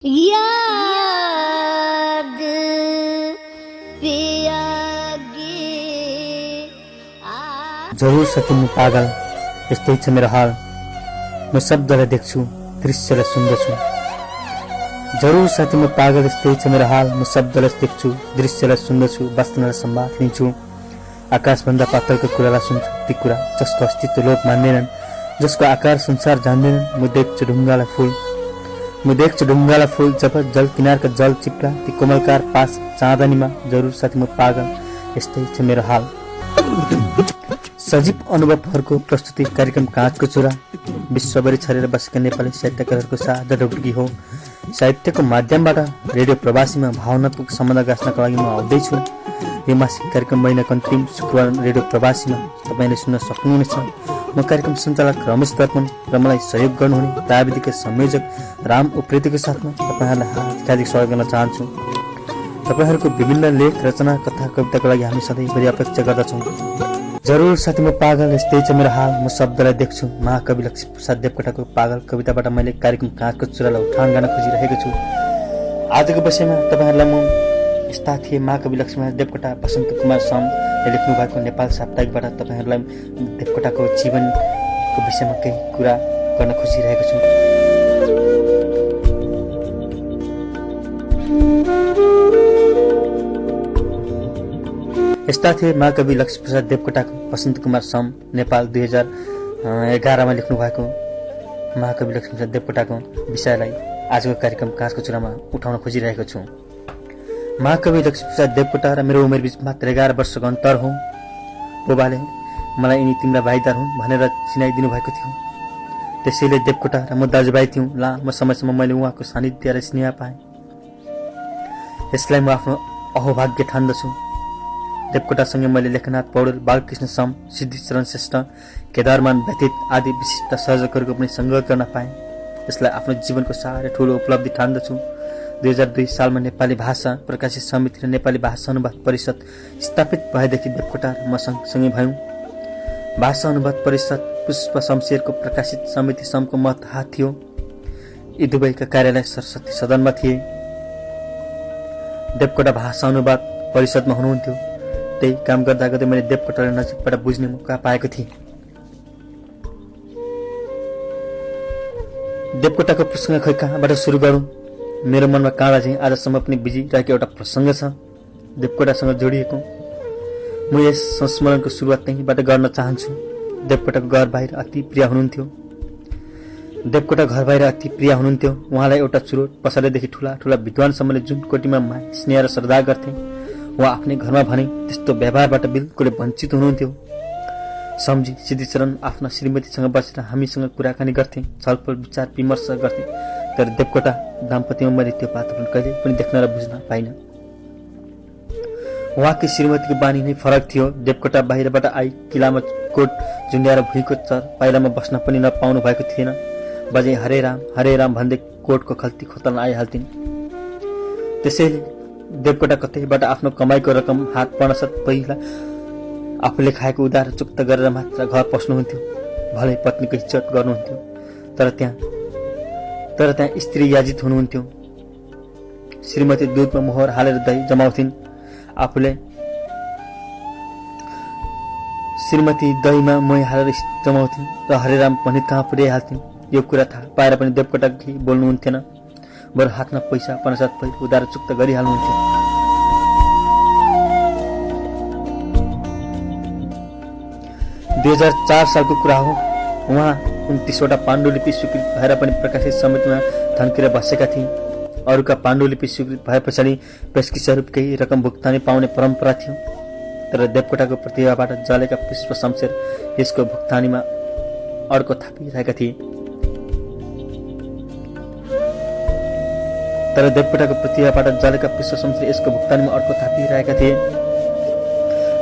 याद पिया जरूर सकिनु पागल यस्तै छ मेरो हाल म शब्दलाई देख्छु दृश्यलाई सुन्दछु जरूर साथी म पागल यस्तै छ मेरो हाल म शब्दलाई देख्छु दृश्यलाई सुन्दछु वास्तवलाई सम्भाल लिन्छु आकाशभन्दा पातलको कुरालाई सुन्छु ती कुरा जसको अस्तित्व लोक मान्दैनन् जसको आकार संसार जान्दैनन् म देख्छु ढुङ्गाला फूल जब जल किनारका जल चिप्ला ती कोमलकार पास चाँदनीमा जरूर साथी म पागल यस्तै छ मेरो हाल। सजीव अनुभवहरूको प्रस्तुति कार्यक्रम काँचको चुरा विश्वभरि छरेर बसेका नेपाली साहित्यकारहरूको साझा ढोक्टी हो। साहित्यको माध्यमबाट रेडियो प्रवासीमा भावनात्मक सम्बन्ध गाँच्नका लागि म आउँदैछु। यो मासिक कार्यक्रम महिनाको अन्तिम शुक्रबार रेडियो प्रवासीमा तपाईँले सुन्न सक्नुहुनेछ। म कार्यक्रम सञ्चालक रमेश दर्पण र मलाई सहयोग गर्नुहुने प्राविधिक संयोजक राम उप्रेतीको साथमा तपाईँहरूलाई हार्दिक स्वागत गर्न चाहन्छु। तपाईँहरूको विभिन्न लेख रचना कथा कविताको लागि हामी सधैँभरि अपेक्षा गर्दछौँ। जरूर साथी म पागल यस्तै छ मेरो हाल म शब्दलाई देख्छु महाकवि लक्ष्मीप्रसाद देवकोटाको पागल कविताबाट मैले कार्यक्रम काँचको चुरालाई उठान गर्न खोजिरहेको छु। आजको विषयमा तपाईँहरूलाई म यस्ता थिए महाकवि लक्ष्मीप्रसाद देवकोटा वसन्त कुमार समले लेख्नु भएको नेपाल साप्ताहिकबाट तपाईँहरूलाई देवकोटाको जीवनको विषयमा केही कुरा गर्न खोजिरहेको छु। यस्ता थिए महाकवि लक्ष्मीप्रसाद देवकोटाको वसन्त कुमार सम नेपाल 2011मा लेख्नु भएको महाकवि लक्ष्मीप्रसाद देवकोटाको विषयलाई आजको कार्यक्रम काँचको चुरामा उठाउन खोजिरहेको छु। महाकवि लक्ष्मीप्रसाद देवकोटा र मेरो उमेर बीच मात्र 11 वर्षको अन्तर हो। बुबाले मलाई यिनी तिम्रा भाइदार हुन् भनेर चिनाइदिनु भएको थियो। त्यसैले देवकोटा र म दाजुभाइ थियौँ। लामो समयसम्म मैले उहाँको सानिध्य र स्नेह पाएँ। यसलाई म आफ्नो अहोभाग्य ठान्दछु। देवकोटासँगै मैले लेखनाथ पौडेल, बालकृष्ण सम, सिद्धिचरण श्रेष्ठ, केदारमान व्यतीत आदि विशिष्ट सर्जकहरूको पनि सङ्गत गर्न पाएँ। यसलाई आफ्नो जीवनको साह्रै ठुलो उपलब्धि ठान्दछु। 2002 सालमा नेपाली भाषा प्रकाशित समिति र नेपाली भाषा अनुवाद परिषद स्थापित भएदेखि देवकोटा र म सँगसँगै भयौँ। भाषा अनुवाद परिषद पुष्प शमशेरको प्रकाशित समिति समको मत हात थियो। यी दुवैका कार्यालय सरस्वती सदनमा थिए। देवकोटा भाषा अनुवाद परिषदमा हुनुहुन्थ्यो। त्यही काम गर्दा गर्दै मैले देवकोटालाई नजिकबाट बुझ्ने मौका पाएको थिएँ। देवकोटाको प्रसङ्ग खै कहाँबाट सुरु गरौँ? मेरो मनमा काँडा चाहिँ आजसम्म पनि बिजिरहेको एउटा प्रसङ्ग छ देवकोटासँग जोडिएको। म यस संस्मरणको सुरुवात त्यहीँबाट गर्न चाहन्छु। देवकोटाको घर बाहिर अति प्रिय हुनुहुन्थ्यो। उहाँलाई एउटा चुरोट पसलेदेखि ठुला ठुला विद्वानसम्मले जुन कोटीमा माया स्नेह र श्रद्धा गर्थे उहाँ आफ्नै घरमा भने त्यस्तो व्यवहारबाट बिल्कुलै वञ्चित हुनुहुन्थ्यो। सम्झी सिद्धिचरण आफ्ना श्रीमतीसँग बसेर हामीसँग कुराकानी गर्थे, छलफल विचार विमर्श गर्थे। तर देवकोटा दाम्पत्यमा मैले त्यो वातावरण कहिले पनि देख्न र बुझ्न पाइनँ। उहाँकी श्रीमतीको बानी नै फरक थियो। देवकोटा बाहिरबाट आई किलामा कोट झुन्ड्याएर भुइँको चर पाइलामा बस्न पनि नपाउनु भएको थिएन। बजे हरे राम भन्दै कोटको खल्ती खोतल्न आइहाल्थिन्। त्यसैले देवकोटा कतैबाट आफ्नो कमाईको रकम हात पर्नसाथ पहिला आफूले खाएको उधार चुक्त गरेर मात्र घर पस्नुहुन्थ्यो। भलै पत्नीको इज्जत गर्नुहुन्थ्यो। तर त्यहाँ स्त्री याजित हुनुहुन्थ्यो। श्रीमती दुधमा मोहर हालेर दही जमाउँथिन्। श्रीमती दहीमा मोही हालेर जमाउँथिन् र हरेराम पनि कहाँ पुर्याइहाल्थिन्। यो कुरा थाहा पाएर पनि देवकोटा केही बोल्नुहुन्थेन। बरु हातमा पैसा पर्नसाथ पहिलो उधार चुक्त गरिहाल्नुहुन्थ्यो। 2004 सालको कुरा हो। उहाँ 29वटा पाण्डुलिपि स्वीकृत भएर पनि प्रकाशित समितिमा थन्केर बसेका थिए। अरूका पाण्डुलिपि स्वीकृत भए पछाडि पेस्की स्वरूप केही रकम भुक्तानी पाउने परम्परा थियो। तर देवकोटाको प्रतिभाबाट जलेका पुष्प शमशेर यसको भुक्तानीमा अर्को थापिरहेका थिए।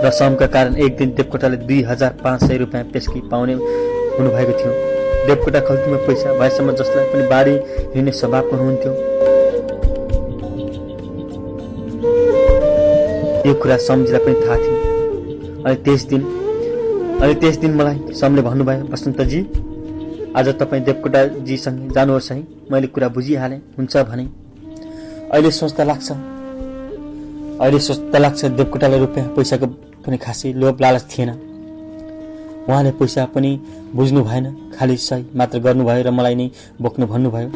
र श्रमका कारण एक दिन देवकोटाले 2500 रुपियाँ पेस्की पाउने हुनुभएको थियो। देवकोटा खल्तीमा पैसा भएसम्म जसलाई पनि बाढी हिँड्ने स्वभावको हुनुहुन्थ्यो। यो कुरा सम्झीलाई पनि थाहा थियो। अनि त्यस दिन मलाई समले भन्नुभयो, वसन्तजी आज तपाईँ देवकोटाजीसँग जानुहोस् है। मैले कुरा बुझिहालेँ। हुन्छ भने अहिले सोच्दा लाग्छ देवकोटालाई रुपियाँ पैसाको पनि खासै लोभ लालच थिएन। उहाँले पैसा पनि बुझ्नु भएन, खालि सही मात्र गर्नुभयो र मलाई नै बोक्नु भन्नुभयो।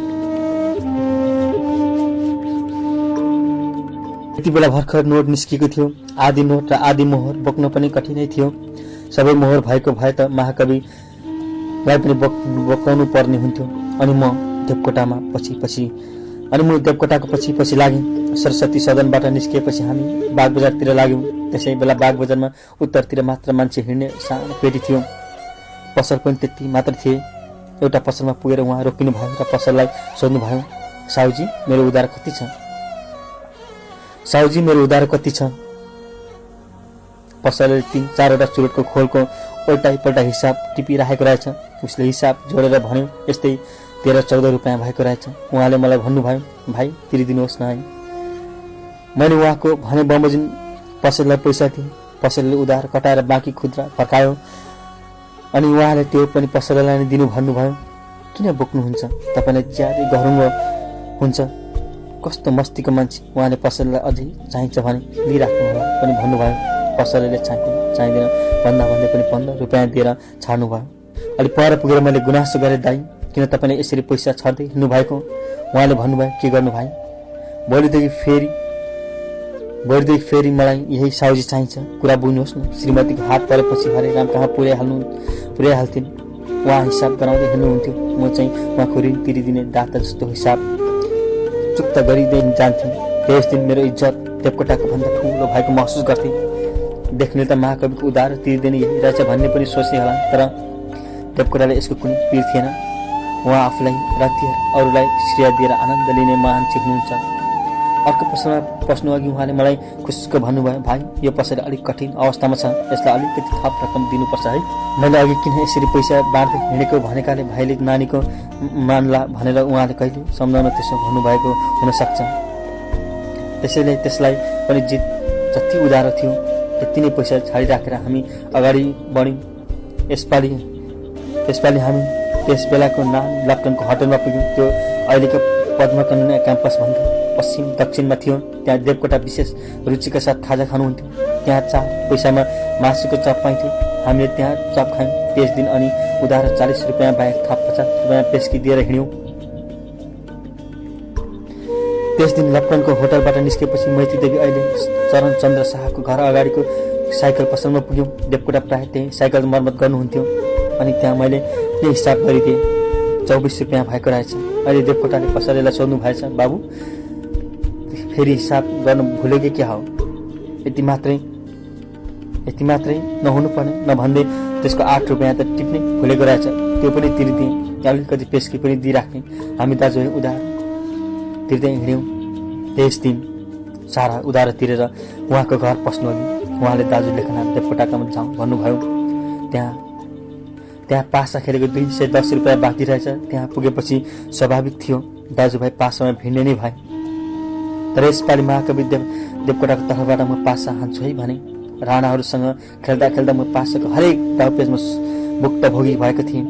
यति बेला भर्खर नोट निस्किएको थियो। आधी नोट र आधी मोहर बोक्न पनि कठिनै थियो। सबै मोहर भएको भए त महाकविलाई पनि बोकाउनु पर्ने हुन्थ्यो। अनि म देवकोटाको पछि लागेँ। सरस्वती सदनबाट निस्किएपछि हामी बाग बजारतिर लाग्यौँ। त्यसै बेला बाग बजारमा उत्तरतिर मात्र मान्छे हिँड्ने सानो पेटी थियो। पसल पनि त्यति मात्र थिए। एउटा पसलमा पुगेर उहाँ रोकिनु भयो र पसललाई सोध्नुभयो, साहुजी मेरो उधार कति छ? पसलले 3-4वटा चुरोटको खोलको उल्टा हिसाब टिपिराखेको रहेछ। उसले हिसाब जोडेर भन्यो, यस्तै 13-14 रुपियाँ भएको रहेछ। उहाँले मलाई भन्नुभयो, भाइ तिरिदिनुहोस् न है। मैले उहाँको भने बमोजिम पसललाई पैसा दिएँ। पसलले उधार कटाएर बाँकी खुद्रा फर्कायो। अनि उहाँले त्यो पनि पसललाई नै दिनु भन्नुभयो। किन बोक्नुहुन्छ? तपाईँलाई ज्यादै गह्रुङ्ग हुन्छ। कस्तो मस्तीको मान्छे। उहाँले पसललाई अझै चाहिन्छ भने लिइराख्नु होला पनि भन्नुभयो। पसलले चाहिँदैन भन्दै पनि 15 रुपियाँ दिएर छाड्नुभयो। अलि पर पुगेर मैले गुनासो गरेँ, दाइ किन तपाईँले यसरी पैसा छर्दै हिँड्नु भएको? उहाँले भन्नुभयो, के गर्नु भाइ, भोलिदेखि फेरि मलाई यही साउजी चाहिन्छ। कुरा बुझ्नुहोस् न, श्रीमतीको हात परेपछि हरे राम कहाँ पुर्याइहाल्थिन्। उहाँ हिसाब गराउँदै हिँड्नुहुन्थ्यो। म चाहिँ उहाँको ऋण तिरिदिने दाता जस्तो हिसाब चुक्ता गरिँदै जान्थेँ। त्यस दिन मेरो इज्जत देवकोटाको भन्दा ठुलो भएको महसुस गर्थेँ। देख्ने त महाकविको उधार तिरिदिने यही रहेछ भन्ने पनि सोच्ने होला, तर देवकोटाले यसको कुनै पीर थिएन। उहाँ आफूलाई राति अरूलाई श्रेय दिएर आनन्द लिने मान्छे हुनुहुन्छ। अर्को पसलमा पस्नु अघि उहाँले मलाई खुस्क भन्नुभयो, भाइ यो पसल अलिक कठिन अवस्थामा छ, यसलाई अलिकति थप रकम दिनुपर्छ है। मैले अघि किन यसरी पैसा बाँड्दै हिँडेको भनेकाले भाइले नानीको मान्ला भनेर उहाँले कहिले सम्झाउन त्यसो भन्नुभएको हुनसक्छ। त्यसैले त्यसलाई पनि जति उधार थियो त्यति नै पैसा छाडिराखेर हामी अगाडि बढ्यौँ। त्यसपालि हामी त्यस बेलाको नाम लप्टनको होटलमा पुग्यौँ। त्यो अहिलेको पद्मकन्या क्याम्पसभन्दा पश्चिम दक्षिणमा थियो। त्यहाँ देवकोटा विशेष रुचिका साथ खाजा खानुहुन्थ्यो। त्यहाँ 4 पैसामा मासुको चप पाइन्थ्यो। हामीले त्यहाँ चप खायौँ त्यस दिन। अनि उधार 40 रुपियाँ बाहेक थप 50 रुपियाँ पेस्की दिएर हिँड्यौँ। त्यस दिन लप्टनको होटलबाट निस्केपछि मैत्री देवी अहिले चरणचन्द्र शाहको घर अगाडिको साइकल पसलमा पुग्यौँ। देवकोटा प्रायः त्यही साइकल मर्मत गर्नुहुन्थ्यो। अनि त्यहाँ मैले यही हिसाब गरिदिएँ, 24 रुपियाँ भएको रहेछ। अहिले देवकोटाले पसलेलाई सोध्नु भएछ, बाबु फेरि हिसाब गर्न भुल्यो कि क्या हो? यति मात्रै नहुनु पर्ने नभन्दै त्यसको 8 रुपियाँ त टिप्नै भुलेको रहेछ। त्यो पनि तिरिदिएँ। अलिकति पेस्की पनि दिइराखेँ। हामी दाजुभाइ उधार तिर्दै हिँड्यौँ। त्यस दिन सारा उधार तिरेर उहाँको घर पस्नु अघि उहाँले दाजु लेखनाथ देवकोटाकामा जाउँ भन्नुभयो। त्यहाँ पासा खेलेको 210 रुपियाँ बाँकी रहेछ। त्यहाँ पुगेपछि स्वाभाविक थियो दाजुभाइ पासामा भिड्ने नै भए। तर यसपालि महाकवि देवकोटाको तर्फबाट म पासा हान्छु है भने। राणाहरूसँग खेल्दा म पासाको हरेक दाउ पेजमा मुक्त भोगी भएको थिएँ।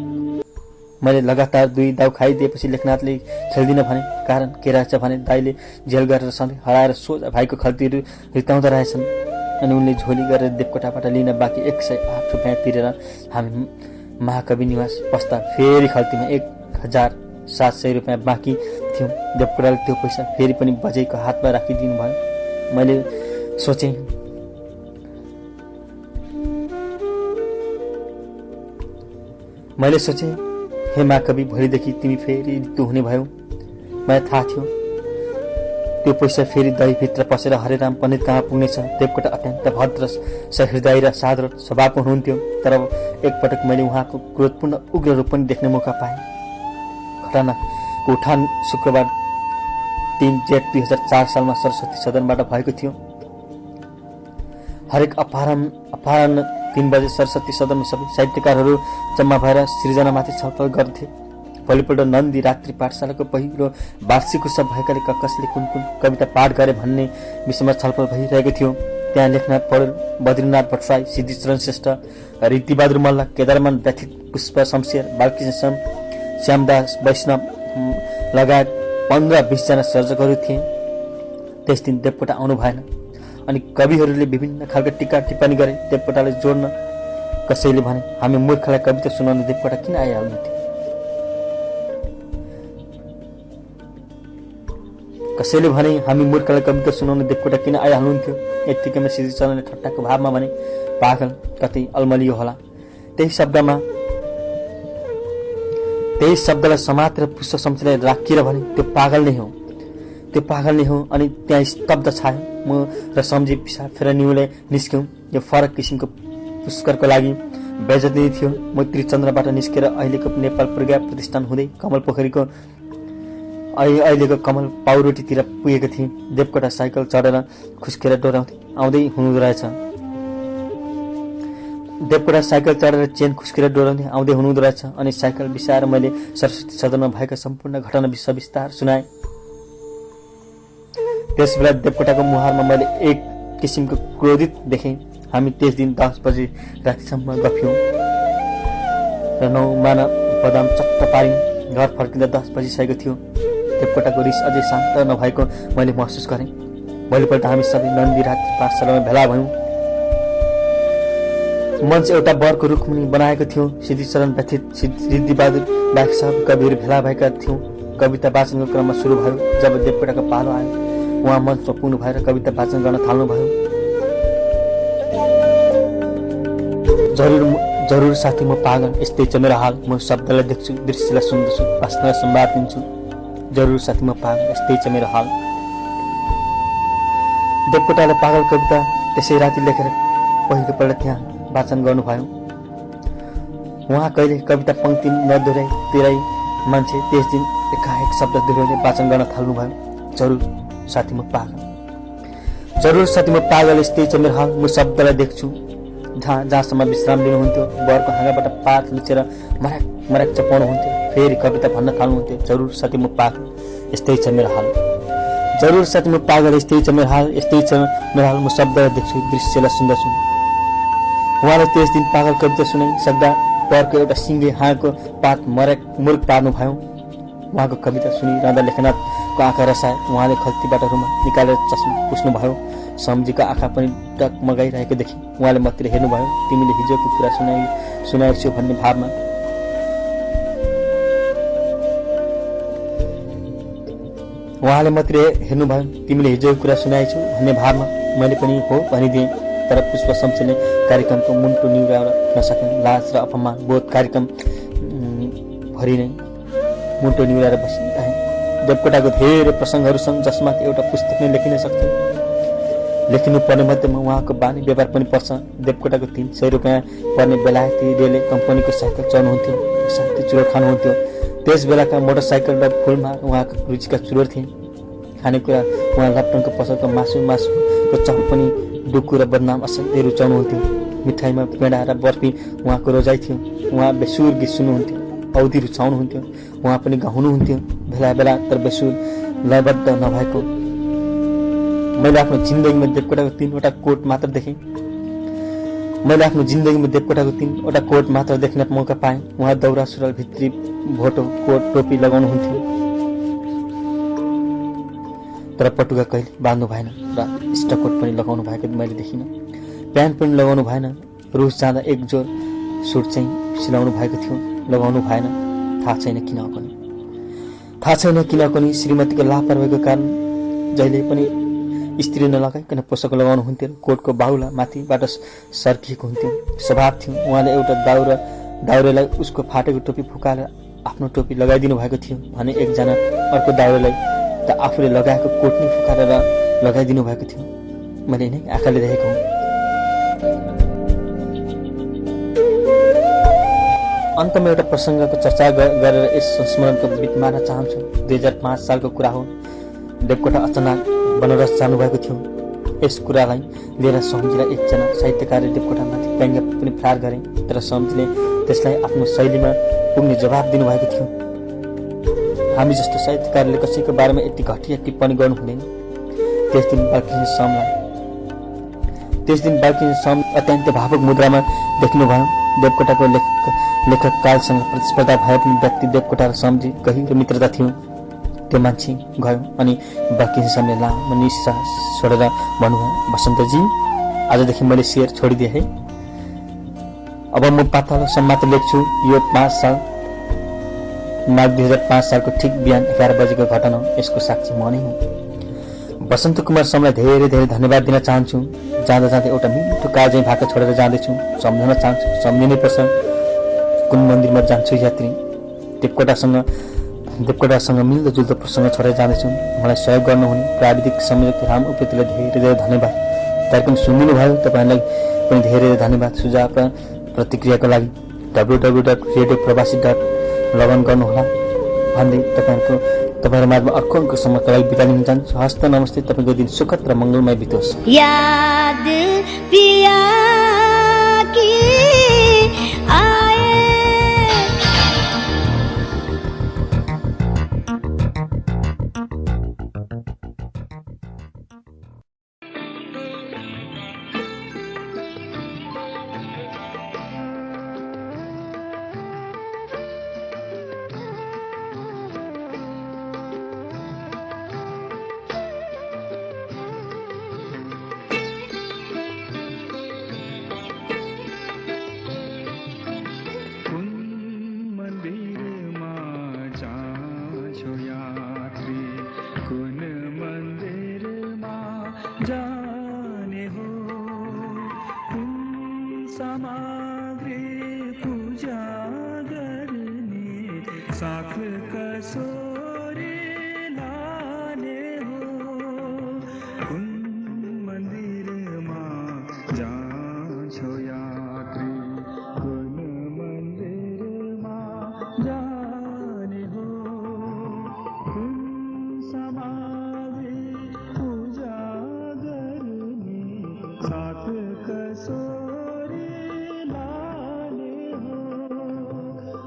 मैले लगातार 2 दाउ खाइदिएपछि लेखनाथले खेल्दिन भने। कारण के रहेछ भने दाइले जेल गरेर सधैँ हराएर सोझा भाइको खल्तीहरू रिताउँदा रहेछन्। अनि उनले झोली गरेर देवकोटाबाट लिन बाँकी 108 रुपियाँ तिरेर हामी महाकवि निवास पस्दा फेरि खल्तीमा 1700 रुपियाँ बाँकी थियौँ। देवकोटाले त्यो पैसा फेरि पनि बजेको हातमा राखिदिनु भयो। मैले सोचेँ हे महाकवि, भोलिदेखि तिमी फेरि ऋतु हुने भयो। मलाई थाहा थियो त्यो पैसा फेरि दहीभित्र पसेर हरेराम पण्डित कहाँ पुग्नेछ। देवकोटा अत्यन्त भद्र सहृदय र साधारण स्वभावको हुनुहुन्थ्यो। तर एकपटक मैले उहाँको क्रोधपूर्ण उग्र रूप पनि देख्ने मौका पाएँ। घटनाको उठान शुक्रबार 3 जेठ 2004 सालमा सरस्वती सदनबाट भएको थियो। हरेक अपराह्न 3 बजे सरस्वती सदनमा सबै साहित्यकारहरू जम्मा भएर सृजनामाथि छलफल गर्थे। भोलिपल्ट नन्दी रात्रि पाठशालाको पहिलो वार्षिक उत्सव भएकाले कसले कुन कविता पाठ गरे भन्ने विषयमा छलफल भइरहेको थियो। त्यहाँ लेखनाथ पौडेल, बद्रीनाथ भट्टराई, सिद्धिचरण श्रेष्ठ, रीतिबहादुर मल्ल, केदारमान व्यथित, पुष्प शमशेर, बालकृष्ण श्यामदास वैष्णव लगायत 15-20 जना सर्जकहरू थिए। त्यस दिन देवकोटा आउनु भएन अनि कविहरूले विभिन्न खालका टीका टिप्पणी गरे। देवकोटालाई जोड्न कसैले भने हामी मूर्खलाई कविता सुनाउन देवकोटा किन आइहाल्नुहुन्थ्यो। कसैले भने हामी मूर्खलाई कविता सुनाउन देवकोटा किन आइहाल्नुहुन्थ्यो। यत्तिकैमा सिद्धिचरणले ठट्टाको भावमा भने पागल कतै अल्मलियो होला। त्यही शब्दलाई समातेर पुष्प सम्झीलाई राखिएर भने त्यो पागल नै हो अनि त्यहाँ स्तब्ध छायो। म र सम्झी पिसाब फेर निहुँले निस्क्यौँ। यो फरक किसिमको पुष्करको लागि बेइज्जती थियो। म त्रिचन्द्रबाट निस्केर अहिलेको नेपाल प्रज्ञा प्रतिष्ठान हुँदै कमल पोखरीको अहिलेको कमल पाउरोटीतिर पुगेको थिएँ। देवकोटा साइकल चढेर खुस्केर डोराउँदै आउँदै हुनुहुँदो रहेछ। देवकोटा साइकल चढेर चेन खुस्केर डोराउँदै आउँदै हुनुहुँदो रहेछ। अनि साइकल बिसाएर मैले सरस्वती सदनमा भएका सम्पूर्ण घटना सविस्तार सुनाएँ। त्यसबेला देवकोटाको मुहारमा मैले एक किसिमको क्रोधित देखेँ। हामी त्यस दिन 10 बजे रातिसम्म गफ्यौँ र 9 माना बदाम चट्ट पार्यौँ। घर फर्किँदा 10 बजिसकेको थियो। देवकोटाको रिस अझै शान्त नभएको मैले महसुस गरेँ। भोलिपल्ट हामी सबै नन्दी रात्रि पाठशालामा भेला भयौँ। मञ्च एउटा बरको रुखमुनि बनाएको थियो। सिद्धिचरण व्यथित सिद्धिबहादुर बाहेक सब कविहरू भेला भएका थियौँ। कविता वाचनको क्रममा सुरु भयो। जब देवकोटाको पालो आयो उहाँ मञ्चमा पुग्नु भएर कविता वाचन गर्न थाल्नुभयो। जरुर साथी म पागल, यस्तै छ मेरो हाल। म शब्दलाई देख्छु, दृश्यलाई सुन्दछु, वास्तवलाई सम्वाद दिन्छु। जरुर साथी म पागल, यस्तै छ मेरो हाल। देवकोटाले पागल कविता त्यसै राति लेखेर पहिलोपल्ट त्यहाँ वाचन गर्नुभयो। उहाँ कहिले कविता पंक्ति नदोहोऱ्याई मान्छे त्यस दिन एकाएक शब्द दोहोऱ्याउँदै वाचन गर्न थाल्नुभयो। जरुर साथी म पागल, जरुर साथी म पागल, यस्तै छ मेरो हाल। म शब्दलाई देख्छु। जहाँसम्म विश्राम लिनुहुन्थ्यो बरको हाँगाबाट पात लुचेर मर्याक चपाउनुहुन्थ्यो। फेरि कविता भन्न थाल्नुहुन्थ्यो। जरुर साथी म पागल, यस्तै छ मेरो हाल। जरुर साथी म पागल, यस्तै छ मेरो हाल, यस्तै छ मेरो हाल। म शब्दलाई देख्छु, दृश्यलाई सुन्दछु। उहाँले त्यस दिन पागल कविता सुनाइ सक्दा बरको एउटा सिङले हाँगको पात मुर्ग पार्नु भयो। उहाँको कविता सुनिरहँदा लेखनाथको आँखा रसाए। उहाँले खल्तीबाट रुमाल निकालेर चस्मा पुस्नुभयो। सम्झीको आँखा पनि डगमगाइरहेको देखि उहाँले मतिर हेर्नुभयो। तिमीले हिजोको कुरा सुनाइछौ भन्ने भावमा। उहाँले मतिर हेर्नुभयो। तिमीले हिजोको कुरा सुनाइछौ भन्ने भावमा मैले पनि हो भनिदिएँ। तर पुष्प सम्झीले कार्यक्रमको मुन्टो निहुर्याउन नसके। लाज र अपमान बोध कार्यक्रम भरि नै मुन्टो निहुर्याएर बसिरहे। देवकोटाको धेरै प्रसङ्गहरू छन् जसमा एउटा पुस्तक नै लेखिन सक्थ्यो। लेखिनु पर्ने मध्येमा उहाँको बानी व्यवहार पनि पर्छ। देवकोटाको 300 रुपियाँ पर्ने बेलायती रेले कम्पनीको साइकल चढ्नुहुन्थ्यो, शान्ति चुरोट खानुहुन्थ्यो। त्यस बेलाका मोटरसाइकल र फुलमा उहाँको रुचिका चुरोट थिए। खानेकुरा उहाँ लप्टनको पसलको मासुको चप पनि डुकु र बदनाम असाध्यै रुचाउनुहुन्थ्यो। मिठाईमा पेडा र बर्फी उहाँको रोजाइ थियो। उहाँ बेसुर गीत सुन्नुहुन्थ्यो, अवधि रुचाउनुहुन्थ्यो। उहाँ पनि गाउनुहुन्थ्यो बेला बेला, तर बेसुर लयबद्ध नभएको। मैले आफ्नो जिन्दगीमा देवकोटाको 3वटा कोट मात्र देख्न मौका पाएँ। उहाँ दौरा सुरुवाल भित्री भोटो कोट टोपी लगाउनुहुन्थ्यो, तर पटुका कहिले बाँध्नु भएन र स्टकोट पनि लगाउनु भएको मैले देखिनँ। प्यान्ट पनि लगाउनु भएन। रुस जाँदा एक जोर सुट चाहिँ सिलाउनु भएको थियो, लगाउनु भएन। थाहा छैन किन पनि श्रीमतीको लापरवाहीको कारण जहिले पनि स्त्री नलगाइकन पोसाक लगाउनुहुन्थ्यो। कोटको बाहुला माथिबाट सर्किएको हुन्थ्यो। स्वभाव थियो उहाँले एउटा दाउरेलाई उसको फाटेको टोपी फुकाएर आफ्नो टोपी लगाइदिनु भएको थियो भने एकजना अर्को दाउरेलाई त आफूले लगाएको कोट नै फुकाएर लगाइदिनु भएको थियो। मैले नै आँखाले देखेको हुँ। अन्तमा एउटा प्रसङ्गको चर्चा गरेर यस संस्मरणको बिट मार्न चाहन्छु। 2005 सालको कुरा हो। देवकोटा अचानक बनारस जानुभएको थियो। यस कुरालाई लिएर सम्झीलाई एकजना साहित्यकारले देवकोटामाथि व्यङ्ग्य पनि प्रहार गरे, तर सम्झीले त्यसलाई आफ्नो शैलीमा पुग्ने जवाब दिनुभएको थियो। हामी जस्तो साहित्यकारले कसैको बारेमा यति घटिया टिप्पणी गर्नु हुँदैन। त्यस दिन बाल्किन सम अत्यन्त भावुक मुद्रामा देख्नुभयो। देवकोटाको लेखक कालसँग प्रतिस्पर्धा भए पनि व्यक्ति देवकोटा र सम्झी गहिरो मित्रता थियो। त्यो मान्छे गयो अनि बाँकी समय लामो निश्वास छोडेर भन्नुभयो, वसन्तजी आजदेखि मैले शेर छोडिदिएँ है। अब म पातालोसम्म मात्र लेख्छु। यो 5 साल माघ 2005 सालको ठिक बिहान 11 बजेको घटना हो। यसको साक्षी म नै हुँ। वसन्त कुमार समलाई धेरै धेरै धन्यवाद दिन चाहन्छु। जाँदा जाँदै एउटा मिठो काजै भाका छोडेर जाँदैछु। सम्झन चाहन्छु, सम्झिनै पर्छ। कुन मन्दिरमा जान्छु यात्री, देवकोटासँग मिल्दोजुल्दो प्रसङ्ग छोडेर जाँदैछु। मलाई सहयोग गर्नुहुने प्राविधिक संयोजक राम उप्रेतीलाई धेरै धेरै धन्यवाद। कार्यक्रम सुनिदिनु भयो, तपाईँलाई पनि धेरै धेरै धन्यवाद। सुझाव र प्रतिक्रियाको लागि www.radioprabasi.लगन गर्नुहोला भन्दै तपाईँहरू माझमा अर्को अङ्कसम्मका लागि बिदा लिन चाहन्छु। हस्त नमस्ते। तपाईँको दिन सुखद र मङ्गलमय बितोस्। याद पिया की आए जाने हो कुन सामग्री पूजा गर्ने साथ कसोरी लाने हो कुन मन्दिरमा जान्छौ यात्री कुन मन्दिरमा जाने हो कुन सामग्री पूजा साथ कसोरी लाने हो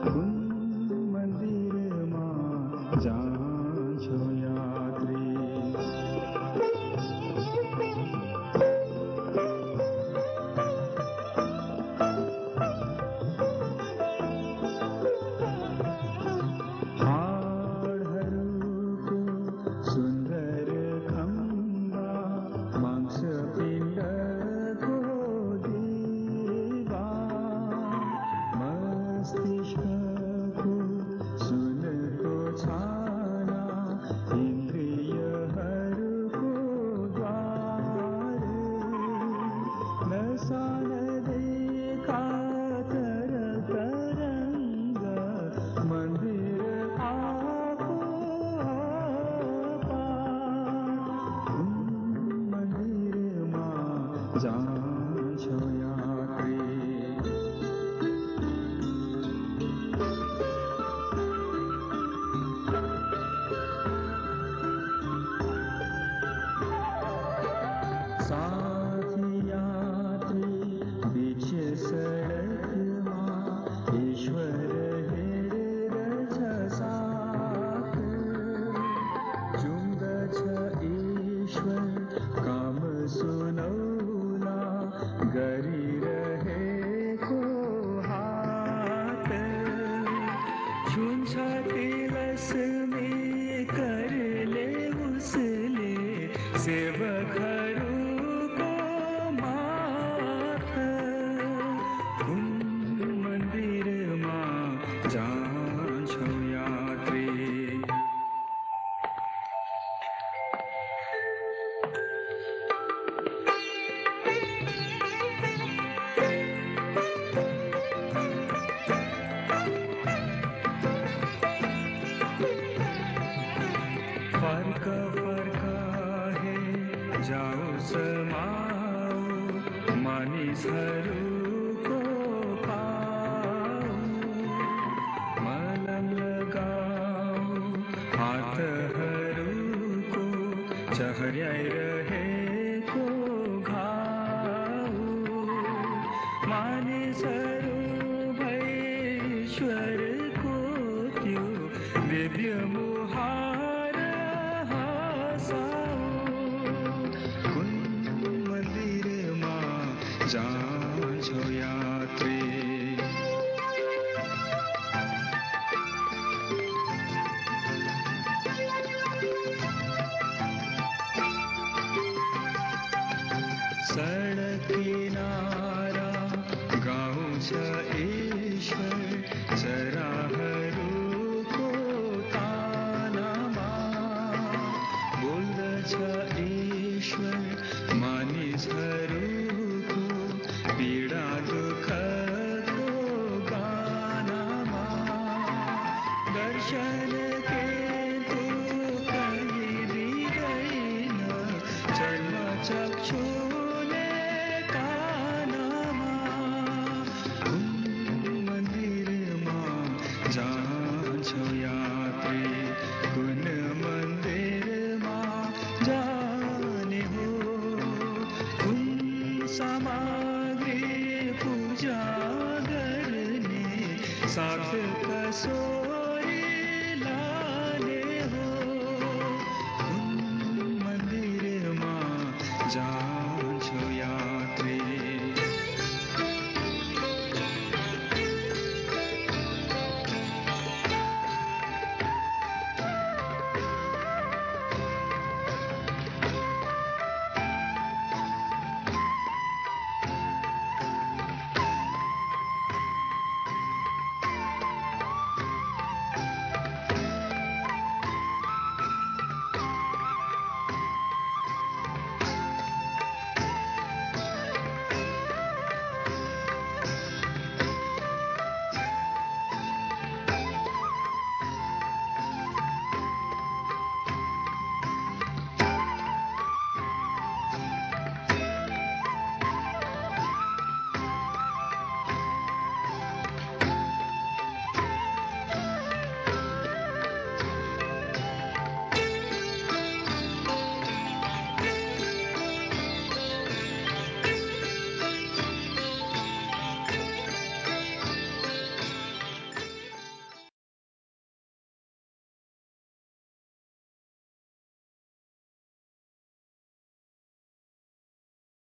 कुन मन्दिरमा जान्छौ यात्री। हाडहरूको सुन्दर खम्बा मांस पिण्डको दिवा मस्तिष्कको सुनको छाना इन्द्रियहरूको द्वार नसा नदेखा तर तरङ्ग मन्दिर आफू कुन मन्दिरमा जान्छौ यात्री। साथी यात्री बीच सडकमा ईश्वर हेरेर छ साथ जुम्दछ ईश्वर काम सुनौला गरिरहेको हात छुन्छ तिलस्मी करले उसले सेवकहरूको माथ कुन मन्दिरमा जान्छौ यात्री। फर्क फर्क हे जाऊ समाऊ मानिसहरूको पाऊ मलम लगाऊ हातहरूको चहर्याइरहेको घाउ मानिसहरू भई ईश्वरको त्यो दिव्य मुहार हँसाऊ कुन मन्दिरमा जान्छौ यात्री। सडक किनारा गाउँ छ ईश्वर चराहरूको तानामा बोल्दछ ईश्वर मानिसहरूको पीडा दुःखको गानामा दर्शन के तू कहीं दिँदैन चर्म चक्षुले कानमा कुन मन्दिरमा जान्छौ यात्री कुन मन्दिरमा जाने हो कुन सामग्री पूजा गर्ने साथ कसोरी लाने हो कुन मन्दिरमा जा